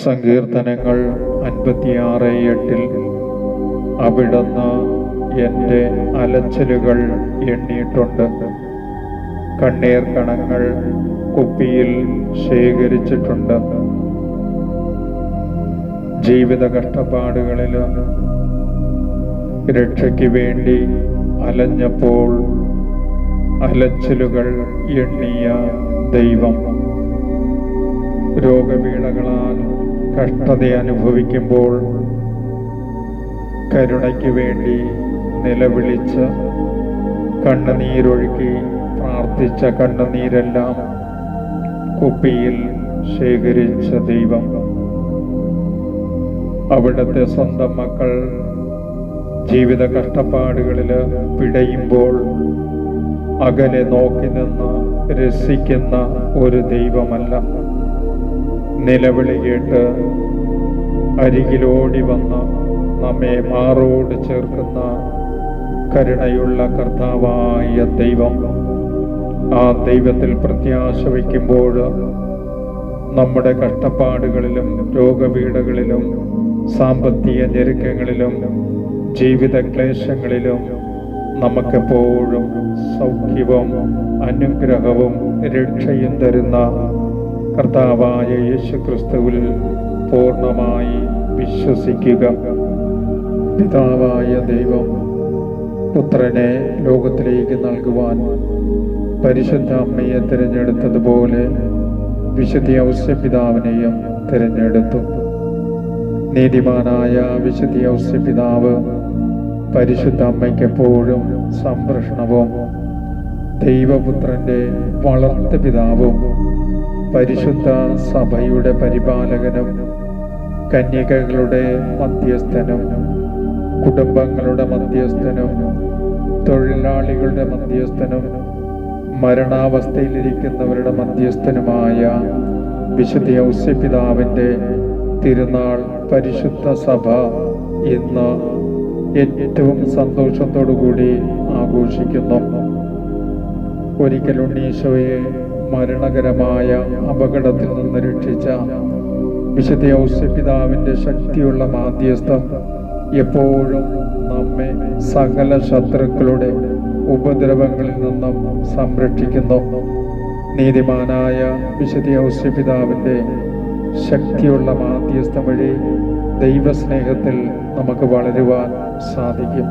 സങ്കീർത്തനങ്ങൾ 56:8 അവിടുന്ന് എൻ്റെ അലച്ചിലുകൾ എണ്ണിയിട്ടുണ്ട്. കണ്ണീർ കണങ്ങൾ കുപ്പിയിൽ ശേഖരിച്ചിട്ടുണ്ട്. ജീവിത കഷ്ടപ്പാടുകളിൽ രക്ഷയ്ക്ക് വേണ്ടി അലഞ്ഞപ്പോൾ അലച്ചിലുകൾ എണ്ണിയ ദൈവം, രോഗപീഠകളാൽ കഷ്ടത അനുഭവിക്കുമ്പോൾ കരുണയ്ക്ക് വേണ്ടി നിലവിളിച്ച് കണ്ണുനീരൊഴുക്കി പ്രാർത്ഥിച്ച കണ്ണുനീരെല്ലാം കുപ്പിയിൽ ശേഖരിച്ച ദൈവം, അവിടുത്തെ സ്വന്തം മക്കൾ ജീവിത കഷ്ടപ്പാടുകളിൽ പിടയുമ്പോൾ അകലെ നോക്കി നിന്ന് രസിക്കുന്ന ഒരു ദൈവമല്ല, നിലവിളി കേട്ട് അരികിലോടി വന്ന് നമ്മെ മാറോട് ചേർക്കുന്ന കരുണയുള്ള കർത്താവായ ദൈവം. ആ ദൈവത്തിൽ പ്രത്യാശ വയ്ക്കുമ്പോൾ നമ്മുടെ കഷ്ടപ്പാടുകളിലും രോഗപീഠകളിലും സാമ്പത്തിക ഞെരുക്കങ്ങളിലും ജീവിത ക്ലേശങ്ങളിലും നമുക്കെപ്പോഴും സൗഖ്യവും അനുഗ്രഹവും രക്ഷയും തരുന്ന കർത്താവായ യേശുക്രിസ്തുവിൽ പൂർണ്ണമായി വിശ്വസിക്കുക. പിതാവായ ദൈവം പുത്രനെ ലോകത്തിലേക്ക് നൽകുവാൻ പരിശുദ്ധ അമ്മയെ തിരഞ്ഞെടുത്തതുപോലെ വിശുദ്ധ ഔസ്യപിതാവിനെയും തിരഞ്ഞെടുത്തു. നീതിമാനായ വിശുദ്ധ ഔസ്യപിതാവ് പരിശുദ്ധ അമ്മയ്ക്കെപ്പോഴും സംരക്ഷണവും, ദൈവപുത്രന്റെ വളർത്തു പിതാവും, പരിശുദ്ധ സഭയുടെ പരിപാലകനും, കന്യകകളുടെ മധ്യസ്ഥനും, കുടുംബങ്ങളുടെ മധ്യസ്ഥനും, തൊഴിലാളികളുടെ മധ്യസ്ഥനും, മരണാവസ്ഥയിലിരിക്കുന്നവരുടെ മധ്യസ്ഥനുമായ വിശുദ്ധ ഔസ്യപിതാവിൻ്റെ തിരുനാൾ പരിശുദ്ധ സഭ ഇന്ന് ഏറ്റവും സന്തോഷത്തോടുകൂടി ആഘോഷിക്കുന്നു. ഒരിക്കൽ ഉണ്ണീശോയെ മരണകരമായ അപകടത്തിൽ നിന്ന് രക്ഷിച്ച വിശുദ്ധ ഔസ്യപിതാവിൻ്റെ ശക്തിയുള്ള മാധ്യസ്ഥം എപ്പോഴും നമ്മെ സകല ശത്രുക്കളുടെ ഉപദ്രവങ്ങളിൽ നിന്നും സംരക്ഷിക്കുന്നു. നീതിമാനായ വിശുദ്ധ ഔസ്യപിതാവിൻ്റെ ശക്തിയുള്ള മാധ്യസ്ഥം വഴി ദൈവസ്നേഹത്തിൽ നമുക്ക് വളരുവാൻ സാധിക്കും.